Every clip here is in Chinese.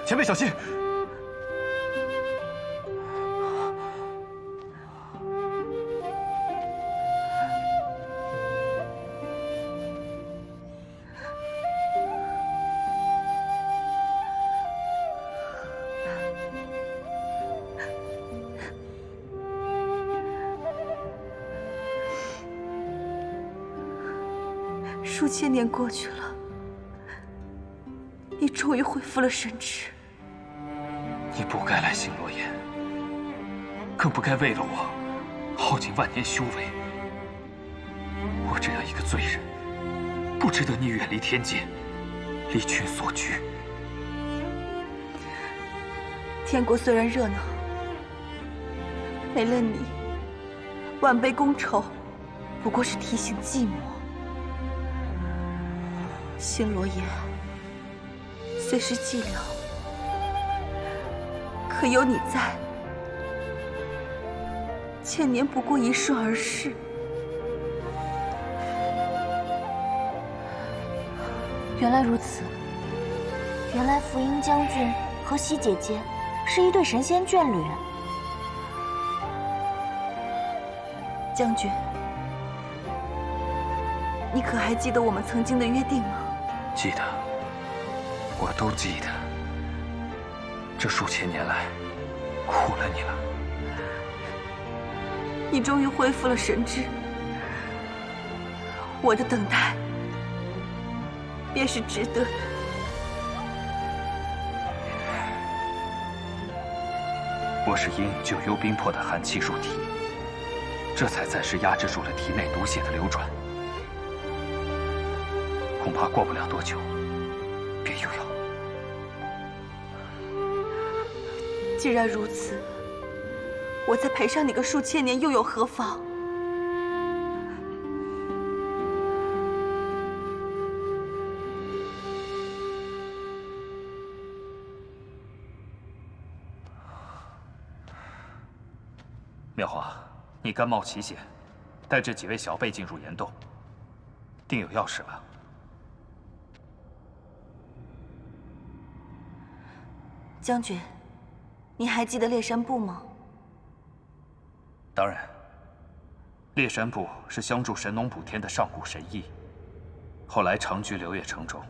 前辈小心！数千年过去了，你终于恢复了神智。你不该来星罗岩，更不该为了我耗尽万年修为。我这样一个罪人，不值得你远离天界，离群索居。天国虽然热闹，没了你，万杯觥筹不过是提醒寂寞。星罗岩虽是寂寥，可有你在，千年不过一瞬而逝。原来如此，原来福音将军和西姐姐是一对神仙眷侣。将军，你可还记得我们曾经的约定吗？记得，我都记得。这数千年来，苦了你了。你终于恢复了神智，我的等待便是值得的。我是因九幽冰魄的寒气入体，这才暂时压制住了体内毒血的流转。恐怕过不了多久，便又要……既然如此，我再陪上你个数千年又有何妨？妙华，你甘冒奇险，带这几位小辈进入岩洞，定有要事吧？将军，你还记得烈山部吗？当然，烈山部是相助神农补天的上古神医，后来长居流月城中，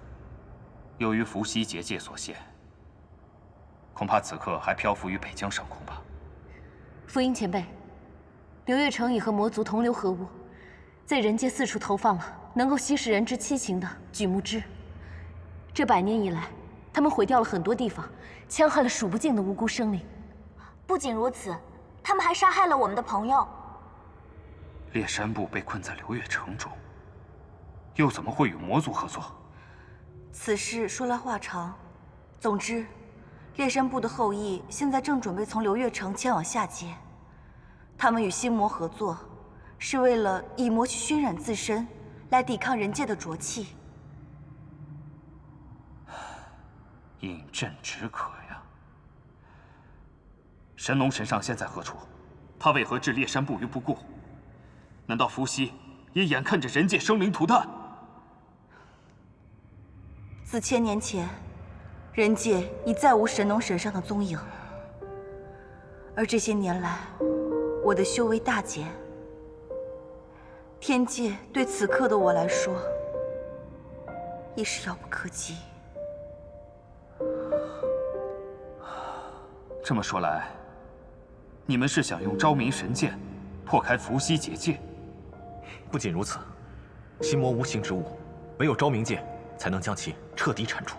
由于伏羲结界所限，恐怕此刻还漂浮于北疆上空吧。福音前辈，流月城已和魔族同流合污，在人界四处投放了能够吸食人之七情的榉木枝。这100年以来，他们毁掉了很多地方，戕害了数不尽的无辜生灵。不仅如此，他们还杀害了我们的朋友。烈山部被困在流月城中，又怎么会与魔族合作？此事说来话长，总之，烈山部的后裔现在正准备从流月城前往下界。他们与心魔合作，是为了以魔去熏染自身，来抵抗人界的浊气。饮鸩止渴呀！神农神上现在何处？他为何置烈山部于不顾？难道伏羲也眼看着人界生灵涂炭？自1000年前，人界已再无神农神上的踪影，而这些年来，我的修为大减。天界对此刻的我来说，已是遥不可及。这么说来，你们是想用昭明神剑破开伏羲结界？不仅如此，心魔无形之物，唯有昭明剑才能将其彻底铲除。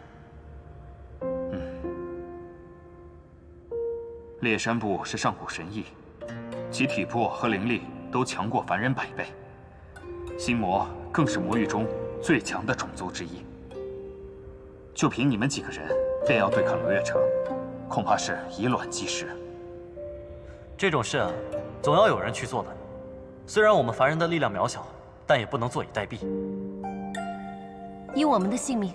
烈山部是上古神异，其体魄和灵力都强过凡人100倍。心魔更是魔域中最强的种族之一。就凭你们几个人，便要对抗流月城，恐怕是以卵击石。这种事啊，总要有人去做的。虽然我们凡人的力量渺小，但也不能坐以待毙。以我们的性命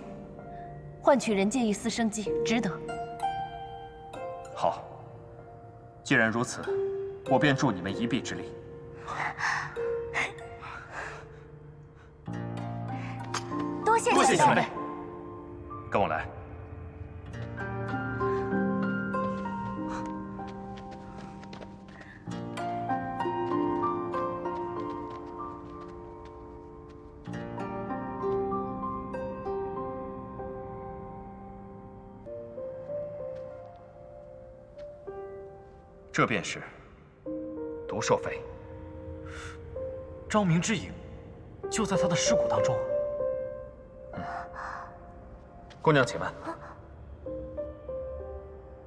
换取人界一丝生机，值得。好，既然如此，我便助你们一臂之力。多谢前辈。跟我来。这便是毒兽肺。昭明之影就在他的尸骨当中。姑娘，且慢。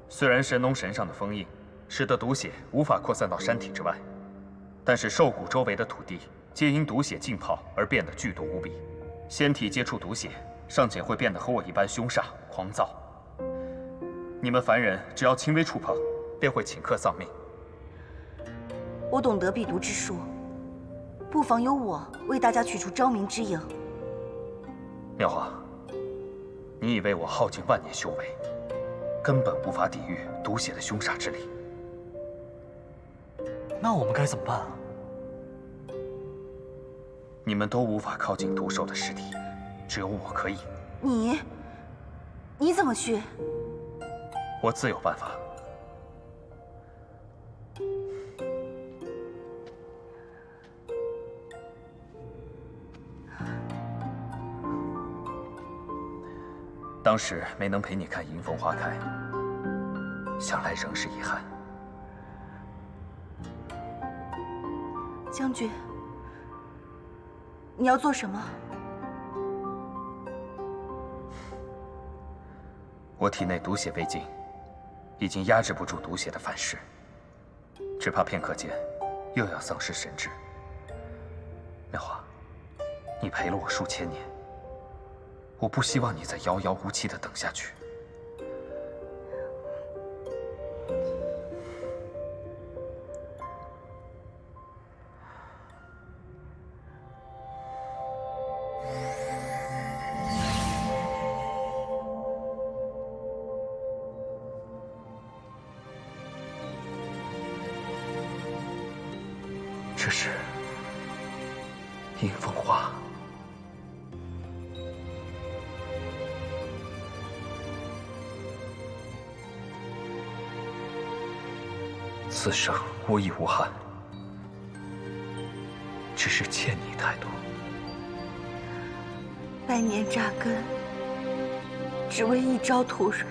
虽然神农神上的封印使得毒血无法扩散到山体之外，但是兽骨周围的土地皆因毒血浸泡而变得剧毒无比。仙体接触毒血，尚且会变得和我一般凶煞狂躁。你们凡人只要轻微触碰，便会顷刻丧命。我懂得避毒之术，不妨由我为大家取出昭明之影。妙华，你以为我耗尽万年修为，根本无法抵御毒血的凶煞之力？那我们该怎么办啊？你们都无法靠近毒兽的尸体，只有我可以。你怎么去？我自有办法。当时没能陪你看迎风花开，想来仍是遗憾。将军，你要做什么？我体内毒血未尽，已经压制不住毒血的反噬，只怕片刻间又要丧失神智。妙华，你陪了我数千年，我不希望你再遥遥无期地等下去。这是迎风花。此生无益无憾，只是欠你太多。百年扎根，只为一朝吐蕊。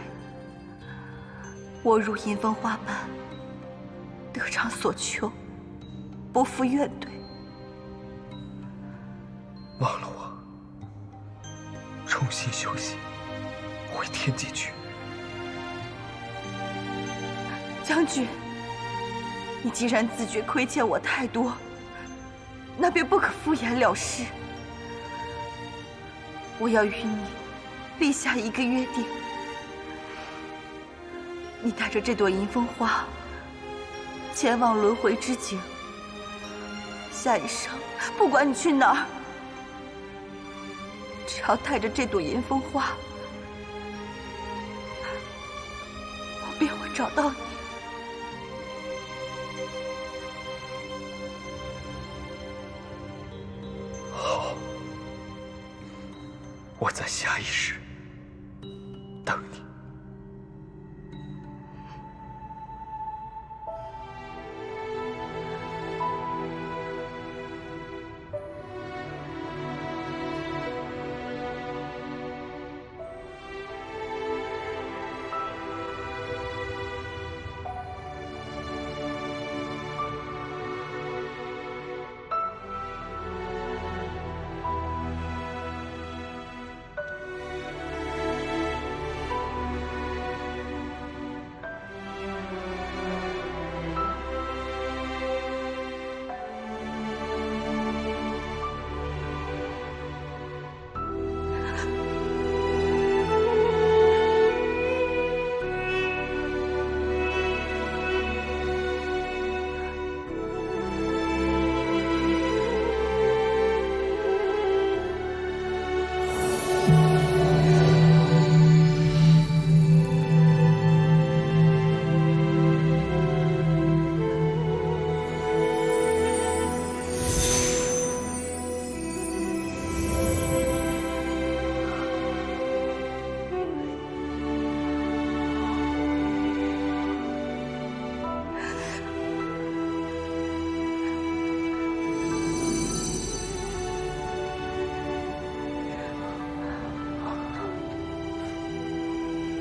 我如迎风花般，得偿所求，不负怨怼。忘了我，重新修行，回天际去。将军，你既然自觉亏欠我太多，那便不可敷衍了事。我要与你立下一个约定：你带着这朵迎风花，前往轮回之境。下一生，不管你去哪儿，只要带着这朵迎风花，我便会找到你。好，我在下一世等你。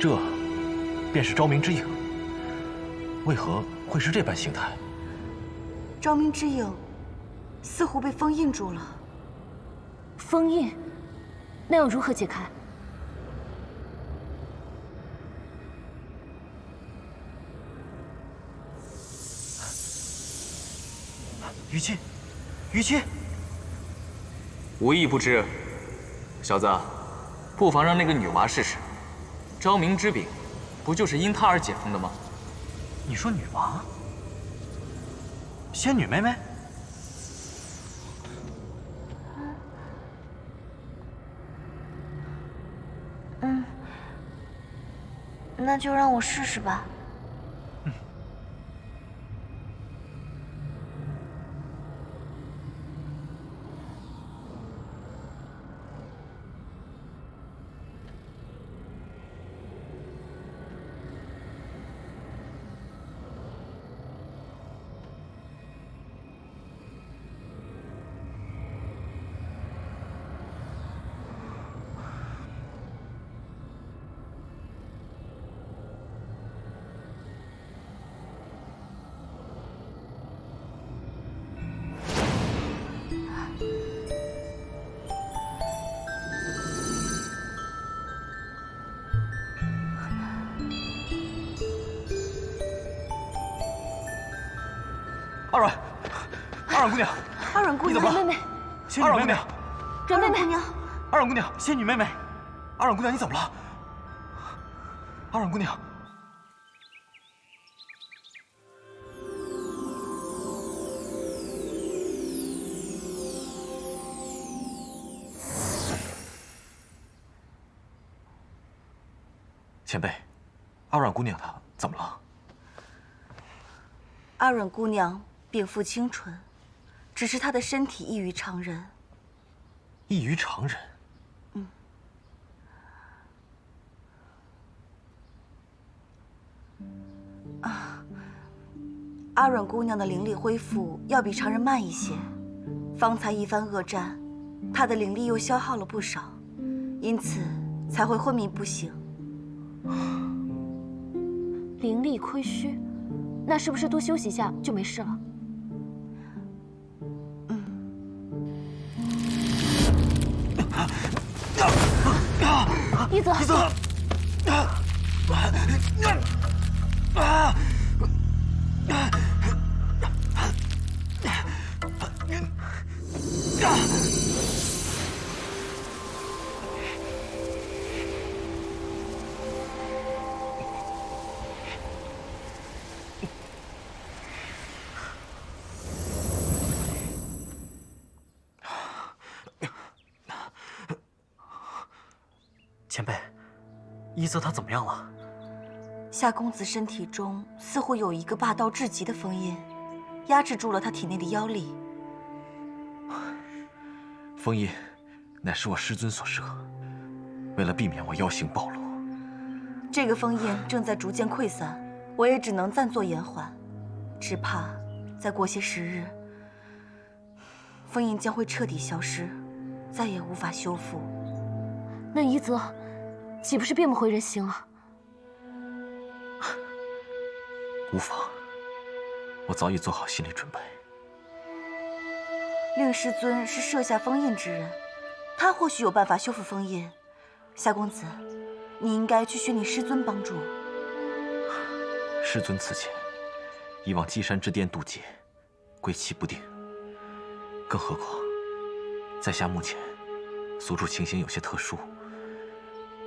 这便是昭明之影，为何会是这般形态？昭明之影似乎被封印住了。封印，那要如何解开？虞姬，虞姬，无意不知，小子，不妨让那个女娃试试。昭明之柄，不就是因她而解封的吗？你说女娃？仙女妹妹？那就让我试试吧。阿软姑娘，阿软姑娘，软妹妹，仙女妹妹，软妹妹，姑娘，阿软姑娘，仙女妹妹，阿软姑娘，你怎么了？阿软姑娘，前辈，阿软姑娘她怎么了？阿软姑娘禀赋清纯，只是她的身体异于常人。异于常人。阿软姑娘的灵力恢复要比常人慢一些，方才一番恶战，她的灵力又消耗了不少，因此才会昏迷不醒。灵力亏虚，那是不是多休息一下就没事了？一泽，一泽，前辈，一泽他怎么样了？夏公子身体中似乎有一个霸道至极的封印，压制住了他体内的妖力。封印乃是我师尊所设，为了避免我妖行暴露，这个封印正在逐渐溃散，我也只能暂作延缓，只怕再过些时日，封印将会彻底消失，再也无法修复。那一泽岂不是变不回人形了？无妨，我早已做好心理准备。令师尊是设下封印之人，他或许有办法修复封印。夏公子，你应该去寻你师尊帮助。师尊此前以往积山之巅渡劫，归期不定。更何况，在下目前所处情形有些特殊，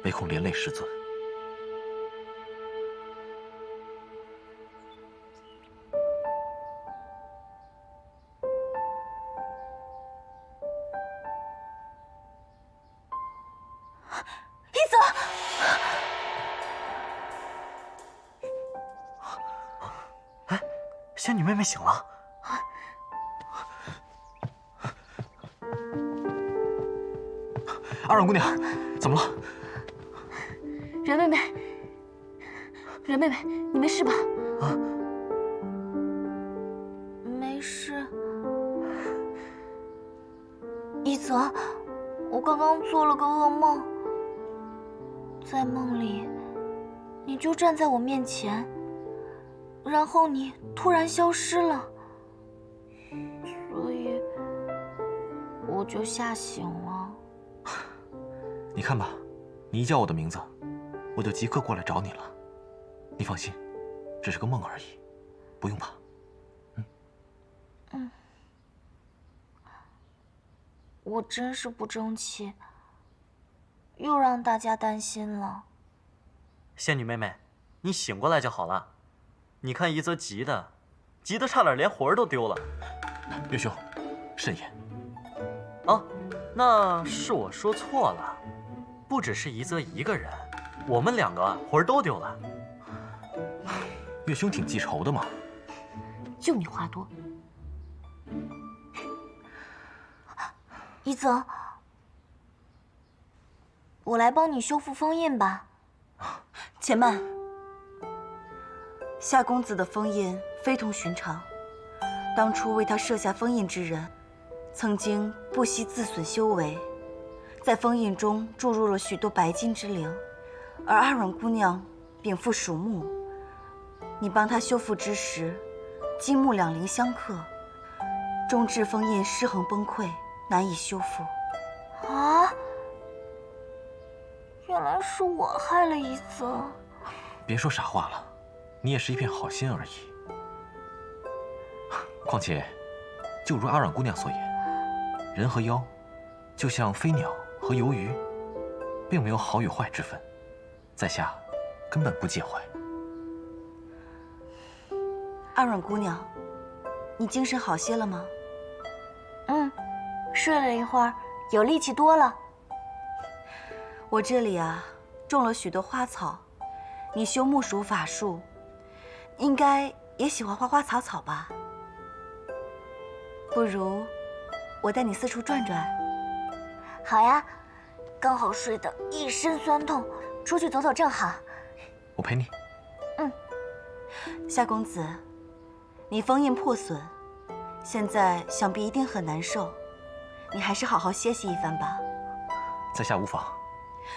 唯恐连累师尊。仙女妹妹醒了。阿软姑娘，怎么了？软妹妹，软妹妹，你没事吧？啊，没事。一泽，我刚刚做了个噩梦，在梦里，你就站在我面前，然后你突然消失了，所以我就吓醒了。你看吧，你一叫我的名字，我就即刻过来找你了。你放心，只是个梦而已，不用怕。我真是不争气，又让大家担心了。仙女妹妹，你醒过来就好了。你看一泽急的差点连魂儿都丢了。月兄，慎言。啊，那是我说错了，不只是一泽一个人，我们2个魂儿都丢了。月兄挺记仇的嘛。就你话多。一泽，我来帮你修复封印吧。且慢，夏公子的封印非同寻常。当初为他设下封印之人，曾经不惜自损修为，在封印中注入了许多白金之灵，而阿软姑娘禀赋属木，你帮她修复之时，金木两灵相克，终致封印失衡崩溃，难以修复。啊！原来是我害了一泽。别说傻话了，你也是一片好心而已。况且，就如阿软姑娘所言，人和妖，就像飞鸟和游鱼，并没有好与坏之分，在下根本不介怀。阿软姑娘，你精神好些了吗？睡了一会儿，有力气多了。我这里啊，种了许多花草，你修木属法术，应该也喜欢花花草草吧？不如我带你四处转转。好呀，刚好睡得一身酸痛，出去走走正好。我陪你。夏公子，你封印破损，现在想必一定很难受，你还是好好歇息一番吧。在下无妨。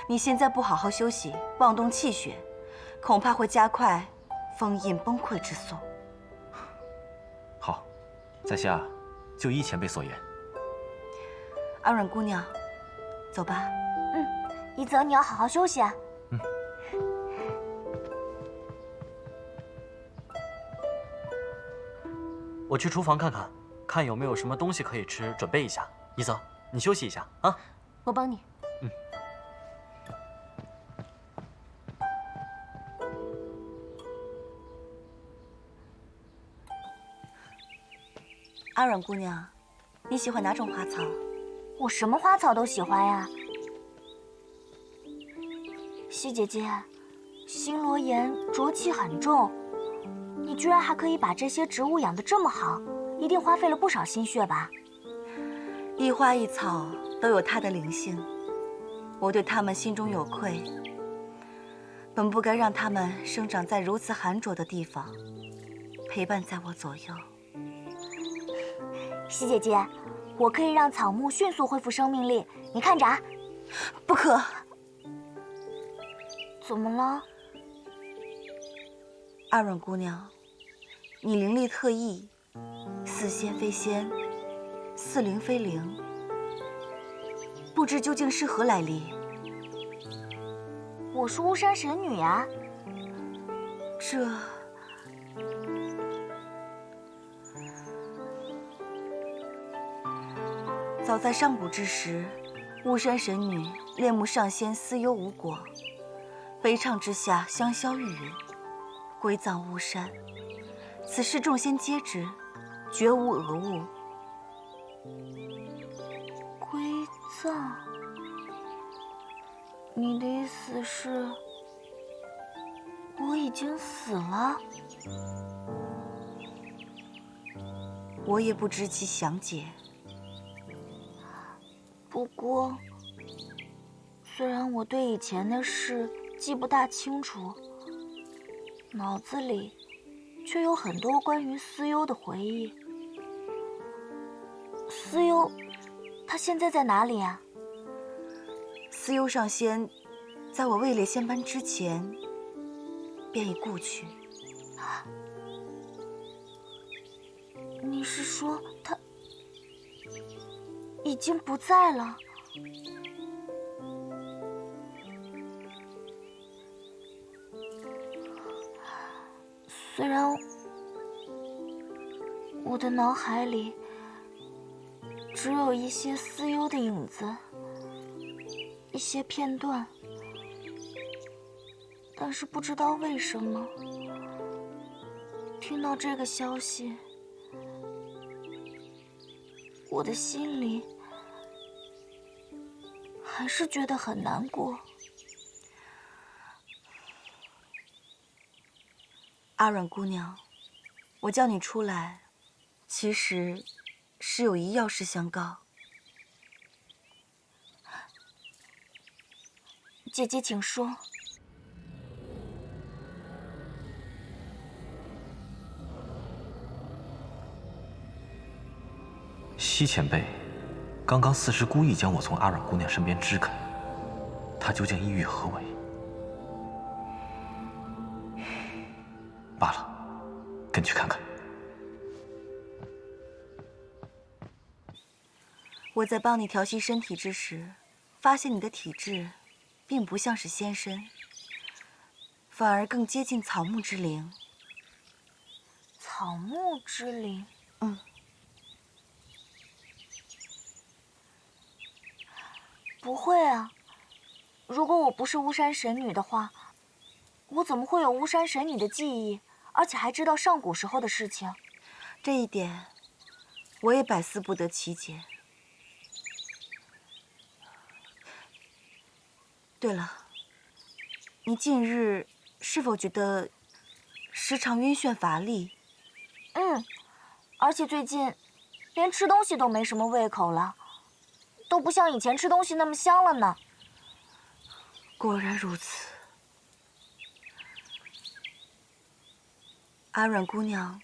你现在不好好休息，妄动气血，恐怕会加快封印崩溃之速。好，在下就依前辈所言。阿软姑娘，走吧。一泽，你要好好休息啊。我去厨房看看，看有没有什么东西可以吃，准备一下。一泽，你休息一下啊。我帮你。阿软姑娘，你喜欢哪种花草？我什么花草都喜欢呀。西姐姐，星罗岩浊气很重，你居然还可以把这些植物养得这么好，一定花费了不少心血吧？一花一草都有它的灵性，我对它们心中有愧，本不该让它们生长在如此寒浊的地方，陪伴在我左右。西姐姐，我可以让草木迅速恢复生命力，你看着啊。不可！怎么了？阿软姑娘，你灵力特异，似仙非仙，似灵非灵，不知究竟是何来历？我是巫山神女啊。这……早在上古之时，巫山神女恋慕上仙思忧无果，悲怆之下香消玉殒，归葬巫山。此事众仙皆知，绝无讹误。归葬？你的意思是，我已经死了？我也不知其详解。不过，虽然我对以前的事记不大清楚，脑子里却有很多关于思忧的回忆。思忧，他现在在哪里啊？思忧上仙，在我位列仙班之前，便已故去。你是说他已经不在了？虽然我的脑海里只有一些思忧的影子，一些片段，但是不知道为什么，听到这个消息，我的心里还是觉得很难过。阿软姑娘，我叫你出来，其实是有一要事相告。姐姐，请说。西前辈，刚刚四师故意将我从阿软姑娘身边支开，她究竟意欲何为？罢了，跟去看看。我在帮你调息身体之时，发现你的体质并不像是仙身，反而更接近草木之灵。草木之灵。不会啊，如果我不是巫山神女的话，我怎么会有巫山神女的记忆，而且还知道上古时候的事情？这一点，我也百思不得其解。对了，你近日是否觉得时常晕眩乏力？而且最近连吃东西都没什么胃口了，都不像以前吃东西那么香了呢。果然如此。阿软姑娘，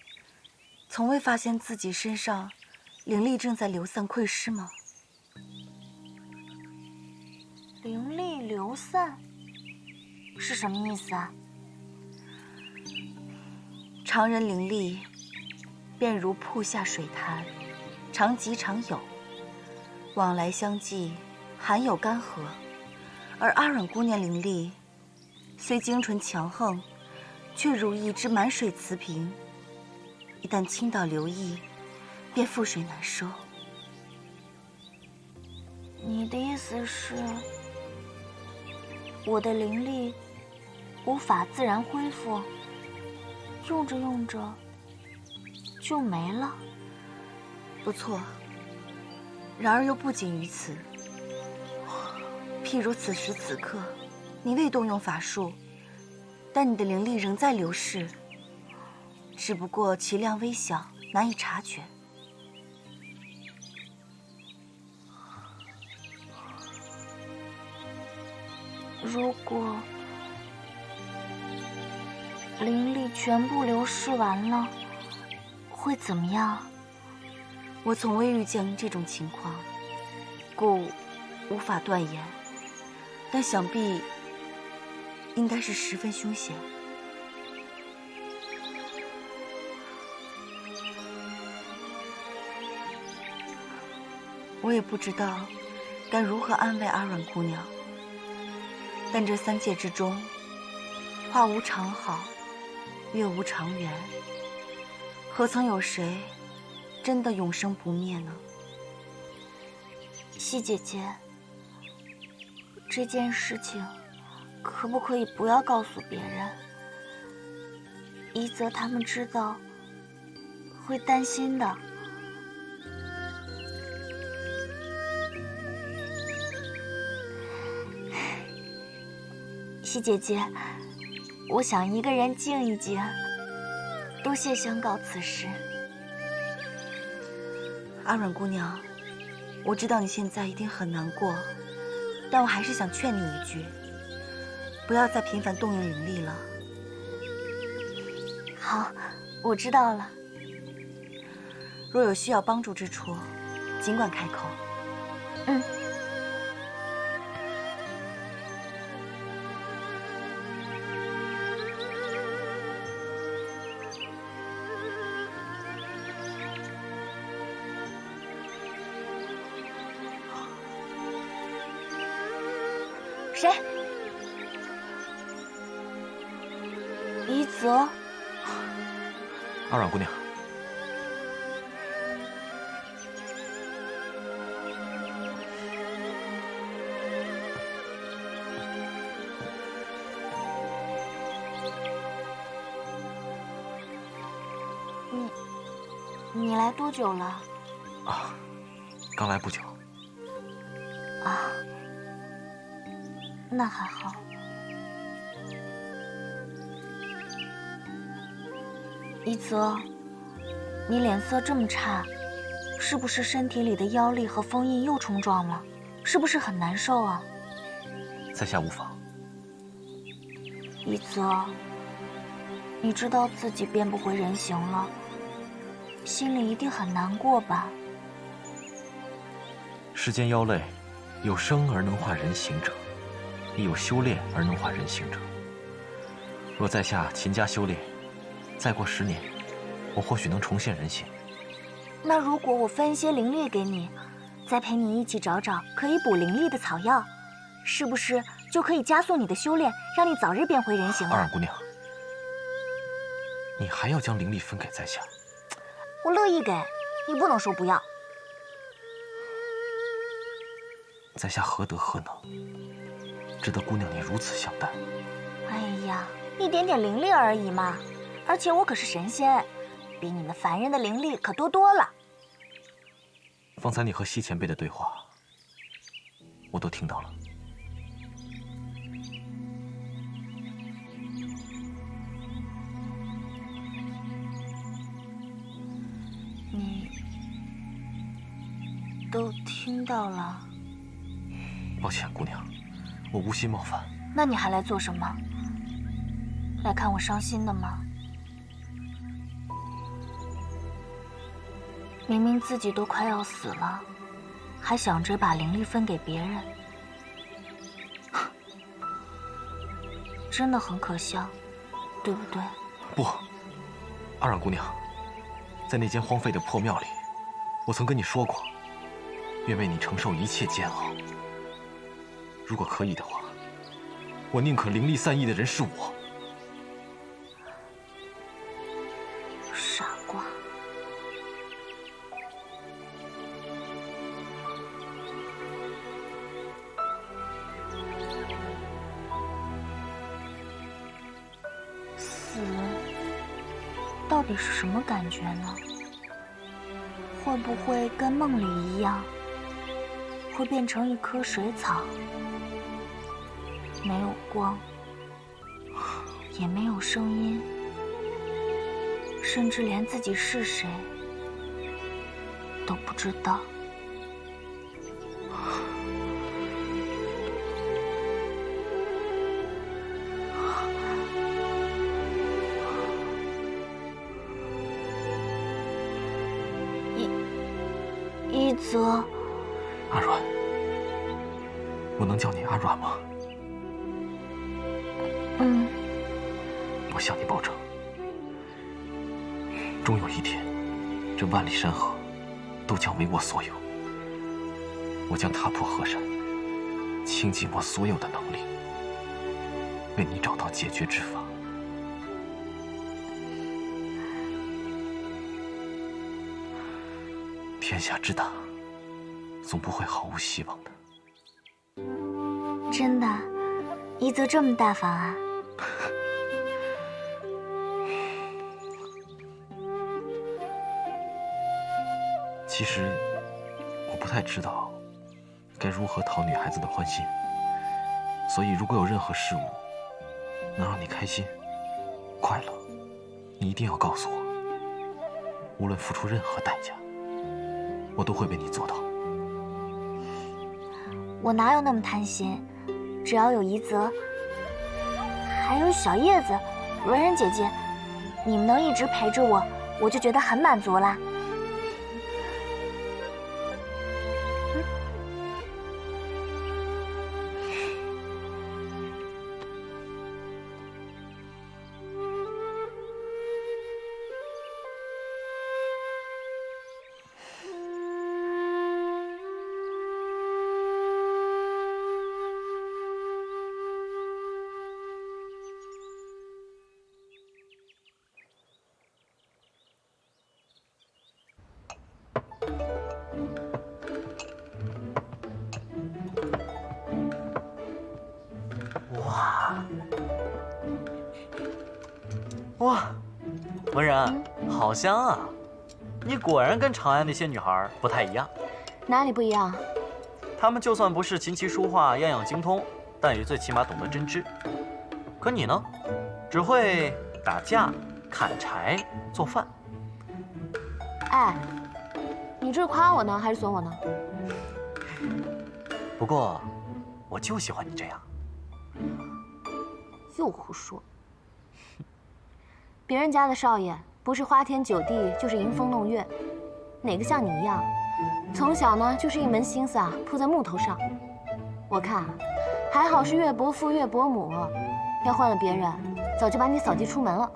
从未发现自己身上灵力正在流散溃失吗？灵力流散是什么意思啊？常人灵力便如瀑下水潭，常急常有，往来相济，含有干涸；而阿软姑娘灵力虽精纯强横，却如一只满水瓷瓶，一旦倾倒流溢，便覆水难收。你的意思是，我的灵力无法自然恢复，用着用着就没了？不错，然而又不仅于此。譬如此时此刻，你未动用法术，但你的灵力仍在流逝，只不过其量微小，难以察觉。如果灵力全部流逝完了，会怎么样？我从未遇见这种情况，故无法断言，但想必应该是十分凶险。我也不知道该如何安慰阿软姑娘，但这三界之中，花无常好，月无常圆，何曾有谁真的永生不灭呢？西姐姐，这件事情可不可以不要告诉别人？一则他们知道会担心的。西姐姐，我想一个人静一静。多谢相告此事。阿软姑娘，我知道你现在一定很难过，但我还是想劝你一句，不要再频繁动用灵力了。好，我知道了。若有需要帮助之处，尽管开口。谁？宜泽。阿阮姑娘，你来多久了？啊，刚来不久。啊，那还好。宜泽，你脸色这么差，是不是身体里的妖力和封印又冲撞了？是不是很难受啊？在下无妨。宜泽，你知道自己变不回人形了，心里一定很难过吧？世间妖类，有生而能化人形者，亦有修炼而能化人形者。若在下勤加修炼，再过10年，我或许能重现人形。那如果我分一些灵力给你，再陪你一起找找可以补灵力的草药，是不是就可以加速你的修炼，让你早日变回人形了？阿阮姑娘，你还要将灵力分给在下？我乐意给，你不能说不要。在下何德何能，值得姑娘你如此相待？哎呀，一点点灵力而已嘛，而且我可是神仙，比你们凡人的灵力可多多了。方才你和西前辈的对话，我都听到了。你都听到了？抱歉，姑娘，我无心冒犯。那你还来做什么？来看我伤心的吗？明明自己都快要死了，还想着把灵力分给别人，真的很可笑，对不对？不，阿阮姑娘，在那间荒废的破庙里，我曾跟你说过，愿为你承受一切煎熬。如果可以的话，我宁可灵力散逸的人是我。傻瓜。死到底是什么感觉呢？会不会跟梦里一样，会变成一棵水草，没有光，也没有声音，甚至连自己是谁都不知道？一泽，阿阮，我能叫你阿阮吗？嗯，我向你保证，终有一天，这万里山河都将为我所有。我将踏破河山，倾尽我所有的能力，为你找到解决之法。天下之大，总不会毫无希望的。真的，一泽这么大方啊！其实，我不太知道该如何讨女孩子的欢心，所以如果有任何事物能让你开心、快乐，你一定要告诉我。无论付出任何代价，我都会为你做到。我哪有那么贪心？只要有一泽，还有小叶子、文人姐姐，你们能一直陪着我，我就觉得很满足啦。哇，文然，好香啊！你果然跟长安那些女孩不太一样。哪里不一样？她们就算不是琴棋书画样样精通，但也最起码懂得针织。可你呢，只会打架、砍柴、做饭。哎，你这是夸我呢，还是损我呢？不过，我就喜欢你这样。又胡说！别人家的少爷不是花天酒地，就是迎风弄月，哪个像你一样，从小呢就是一门心思啊扑在木头上。我看啊，还好是岳伯父岳伯母，要换了别人，早就把你扫地出门了。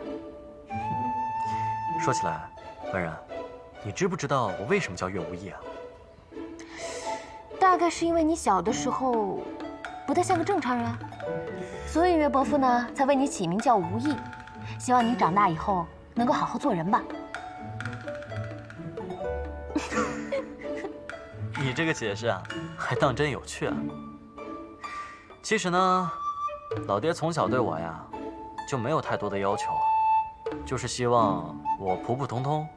说起来，文然，你知不知道我为什么叫岳无义啊？大概是因为你小的时候不太像个正常人，所以岳伯父呢才为你起名叫无义，希望你长大以后能够好好做人吧。你这个解释啊，还当真有趣啊。其实呢，老爹从小对我呀，就没有太多的要求，就是希望我普普通通、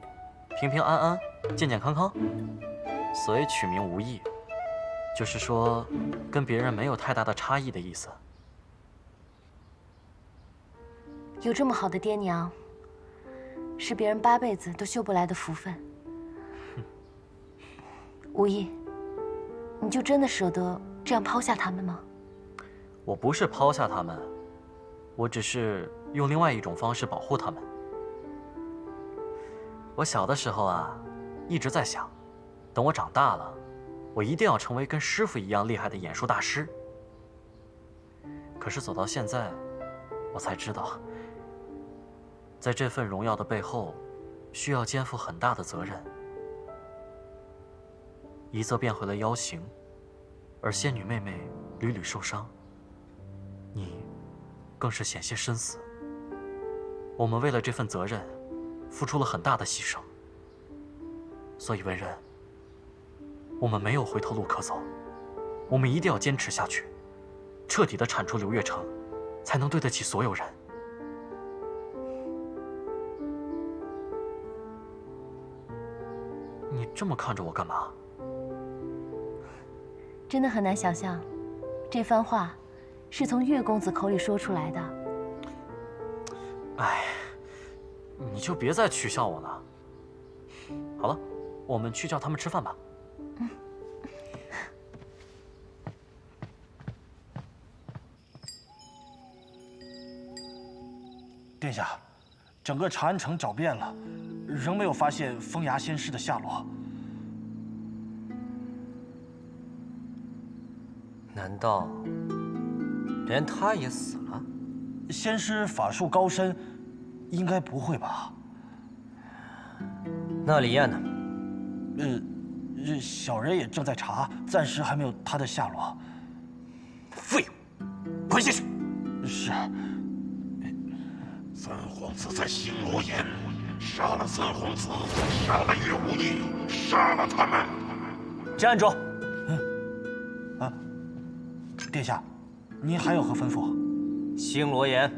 平平安安、健健康康，所以取名无义，就是说跟别人没有太大的差异的意思。有这么好的爹娘，是别人8辈子都修不来的福分。无义，你就真的舍得这样抛下他们吗？我不是抛下他们，我只是用另外一种方式保护他们。我小的时候啊，一直在想，等我长大了，我一定要成为跟师傅一样厉害的演术大师。可是走到现在，我才知道，在这份荣耀的背后，需要肩负很大的责任。一则变回了妖形，而仙女妹妹屡屡受伤，你更是险些身死。我们为了这份责任，付出了很大的牺牲。所以文人，我们没有回头路可走，我们一定要坚持下去，彻底的铲除刘月成，才能对得起所有人。你这么看着我干嘛？真的很难想象，这番话是从岳公子口里说出来的。哎，你就别再取笑我了。好了，我们去叫他们吃饭吧。殿下，整个长安城找遍了，仍没有发现风牙仙师的下落。难道连他也死了？仙师法术高深，应该不会吧？那李艳呢？小人也正在查，暂时还没有他的下落。废物，快下去！是。三皇子在星罗岩，杀了三皇子，杀了岳无义，杀了他们！站住！殿下，您还有何吩咐？星罗岩，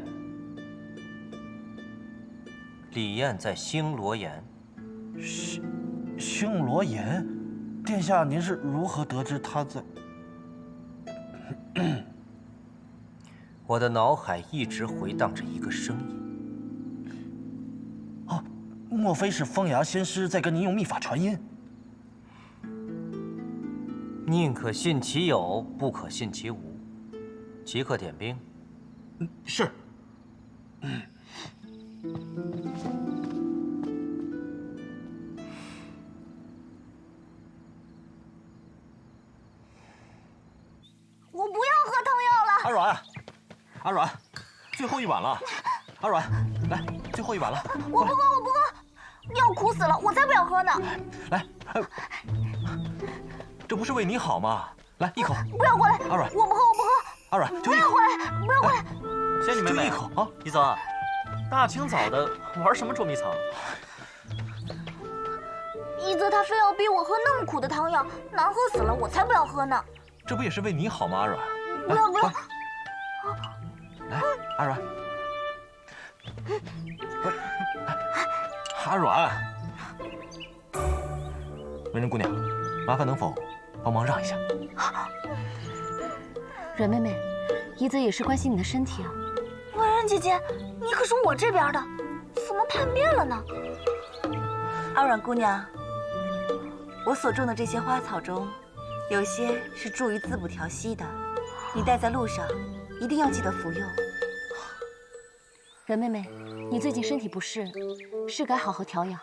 李艳在星罗岩。星罗岩，殿下，您是如何得知他在？我的脑海一直回荡着一个声音。哦，莫非是风牙仙师在跟您用秘法传音？宁可信其有，不可信其无。即刻点兵。是。我不要喝汤药了。阿软，阿软，最后一碗了。阿软，来，最后一碗了。我不喝，我不喝，药苦死了，我才不要喝呢。来，这不是为你好吗？来一口。不要过来，阿软，我不喝，我不喝。阿软，就一口。不要过来，不要过来。仙女妹妹，就一口啊！一泽，大清早的玩什么捉迷藏？一泽他非要逼我喝那么苦的汤药，难喝死了，我才不要喝呢。这不也是为你好吗，阿软？不要不要！来，阿软。阿软，文人姑娘，麻烦能否帮忙让一下？阮妹妹，怡泽也是关心你的身体啊。文人姐姐，你可是我这边的，怎么叛变了呢？阿软姑娘，我所种的这些花草中，有些是助于滋补调息的，你带在路上，一定要记得服用。阮妹妹，你最近身体不适，是该好好调养，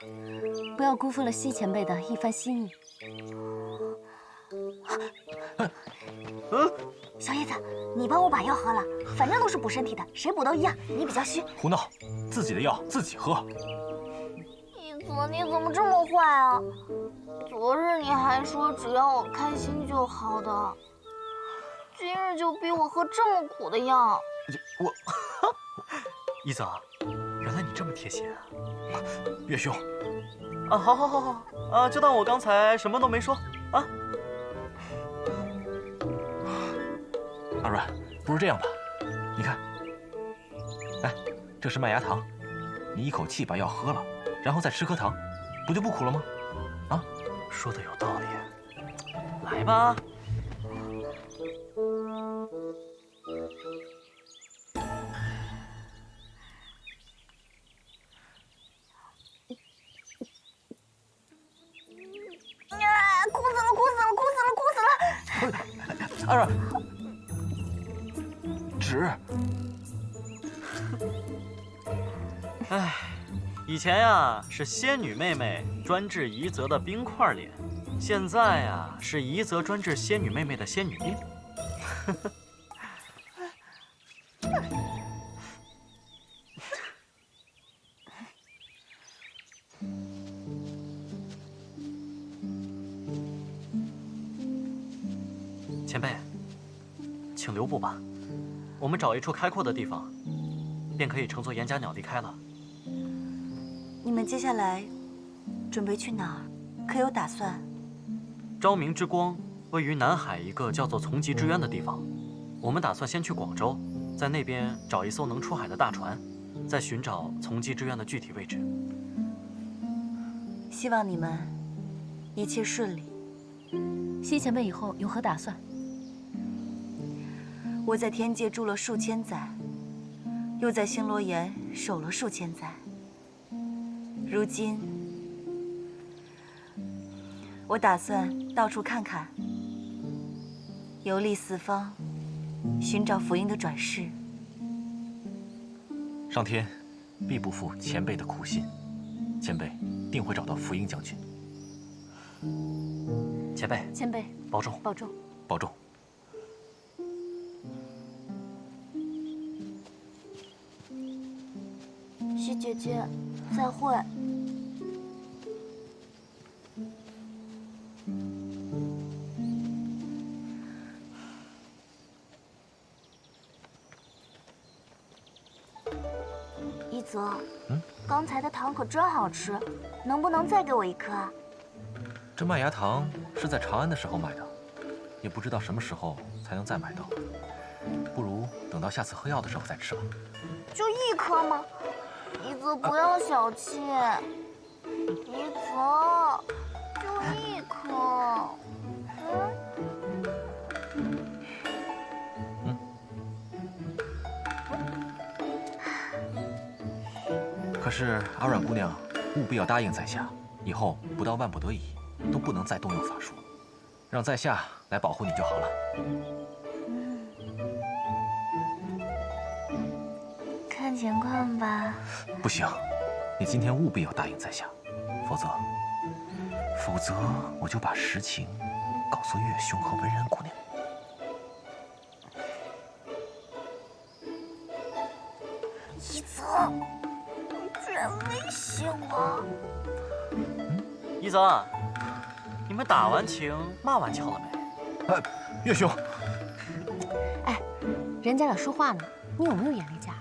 不要辜负了西前辈的一番心意。小叶子，你帮我把药喝了，反正都是补身体的，谁补都一样。你比较虚。胡闹，自己的药自己喝。一泽，你怎么这么坏啊？昨日你还说只要我开心就好的，今日就逼我喝这么苦的药。我，一泽，原来你这么贴心啊！岳兄，啊，好，啊，就当我刚才什么都没说啊。阿软，不如这样吧，你看，来，这是麦芽糖，你一口气把药喝了，然后再吃颗糖，不就不苦了吗？啊，说的有道理，来吧。哭死了！阿软，纸。唉，以前呀是仙女妹妹专治怡泽的冰块脸，现在呀是怡泽专治仙女妹妹的仙女病。前辈，请留步吧，我们找一处开阔的地方，便可以乘坐岩甲鸟离开了。你们接下来准备去哪儿？可有打算？昭明之光位于南海一个叫做从极之渊的地方，我们打算先去广州，在那边找一艘能出海的大船，再寻找从极之渊的具体位置。希望你们一切顺利。西前辈以后有何打算？我在天界住了数千载，又在星罗岩守了数千载。如今，我打算到处看看，游历四方，寻找福音的转世。上天必不负前辈的苦心，前辈定会找到福音将军。前辈，保重，保重，保重。西姐姐，再会。一泽，刚才的糖可真好吃，能不能再给我一颗啊？这麦芽糖是在长安的时候买的，也不知道什么时候才能再买到。不如等到下次喝药的时候再吃吧。就一颗吗？一泽不要小气，一泽，就一颗。可是阿软姑娘务必要答应在下，以后不到万不得已，都不能再动用法术，让在下来保护你就好了。看情况吧。不行，你今天务必要答应在下，否则我就把实情告诉岳兄和文人姑娘。一泽，你居然威胁我！一泽，你们打完情骂完俏了没？岳兄，哎，人家俩说话呢，你有没有眼力见？